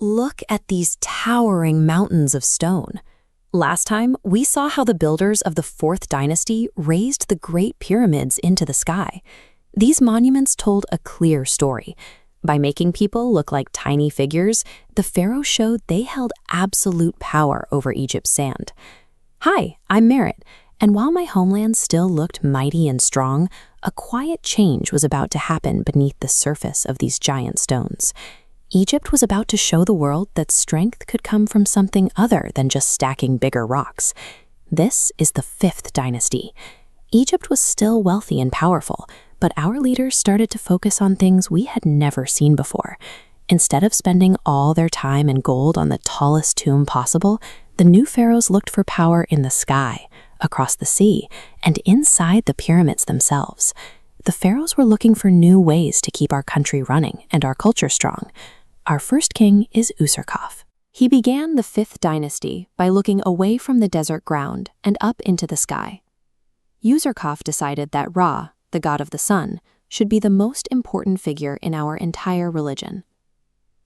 Look at these towering mountains of stone. Last time, we saw how the builders of the Fourth Dynasty raised the Great Pyramids into the sky. These monuments told a clear story. By making people look like tiny figures, the pharaoh showed they held absolute power over Egypt's sand. Hi, I'm Merritt, and while my homeland still looked mighty and strong, a quiet change was about to happen beneath the surface of these giant stones. Egypt was about to show the world that strength could come from something other than just stacking bigger rocks. This is the Fifth Dynasty. Egypt was still wealthy and powerful, but our leaders started to focus on things we had never seen before. Instead of spending all their time and gold on the tallest tomb possible, the new pharaohs looked for power in the sky, across the sea, and inside the pyramids themselves. The pharaohs were looking for new ways to keep our country running and our culture strong. Our first king is Userkaf. He began the Fifth Dynasty by looking away from the desert ground and up into the sky. Userkaf decided that Ra, the god of the sun, should be the most important figure in our entire religion.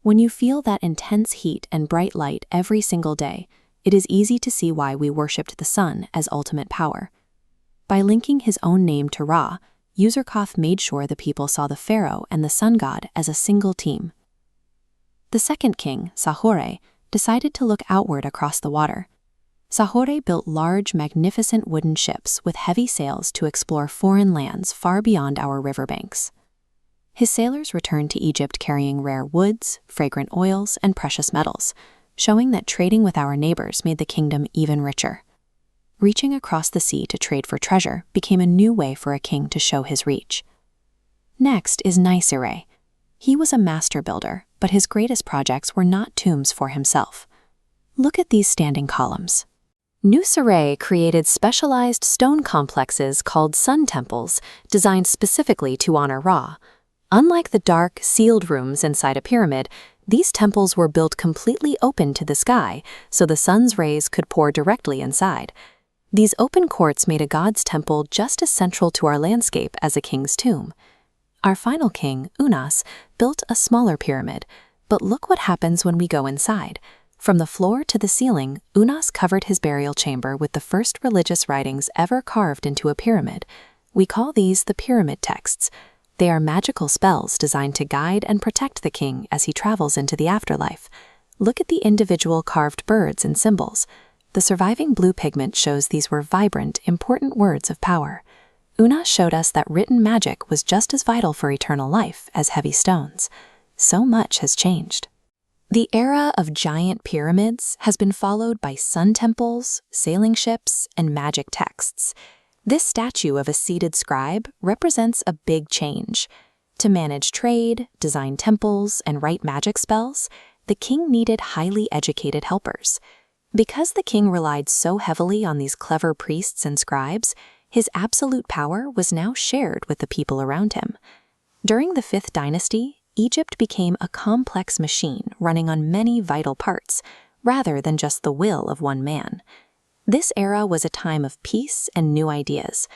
When you feel that intense heat and bright light every single day, it is easy to see why we worshipped the sun as ultimate power. By linking his own name to Ra, Userkaf made sure the people saw the pharaoh and the sun god as a single team. The second king, Sahore, decided to look outward across the water. Sahore built large, magnificent wooden ships with heavy sails to explore foreign lands far beyond our riverbanks. His sailors returned to Egypt carrying rare woods, fragrant oils, and precious metals, showing that trading with our neighbors made the kingdom even richer. Reaching across the sea to trade for treasure became a new way for a king to show his reach. Next is Nisere. He was a master builder, but his greatest projects were not tombs for himself. Look at these standing columns. Nisere created specialized stone complexes called sun temples, designed specifically to honor Ra. Unlike the dark, sealed rooms inside a pyramid, these temples were built completely open to the sky, so the sun's rays could pour directly inside. These open courts made a god's temple just as central to our landscape as a king's tomb. Our final king, Unas, built a smaller pyramid, but look what happens when we go inside. From the floor to the ceiling, Unas covered his burial chamber with the first religious writings ever carved into a pyramid. We call these the pyramid texts. They are magical spells designed to guide and protect the king as he travels into the afterlife. Look at the individual carved birds and symbols. The surviving blue pigment shows these were vibrant, important words of power. Unas showed us that written magic was just as vital for eternal life as heavy stones. So much has changed. The era of giant pyramids has been followed by sun temples, sailing ships, and magic texts. This statue of a seated scribe represents a big change. To manage trade, design temples, and write magic spells, the king needed highly educated helpers. Because the king relied so heavily on these clever priests and scribes, his absolute power was now shared with the people around him. During the Fifth Dynasty, Egypt became a complex machine running on many vital parts, rather than just the will of one man. This era was a time of peace and new ideas.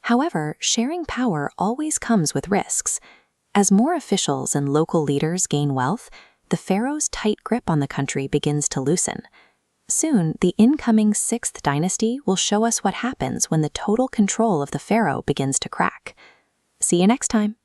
However, sharing power always comes with risks. As more officials and local leaders gain wealth, the pharaoh's tight grip on the country begins to loosen. Soon, the incoming Sixth Dynasty will show us what happens when the total control of the pharaoh begins to crack. See you next time.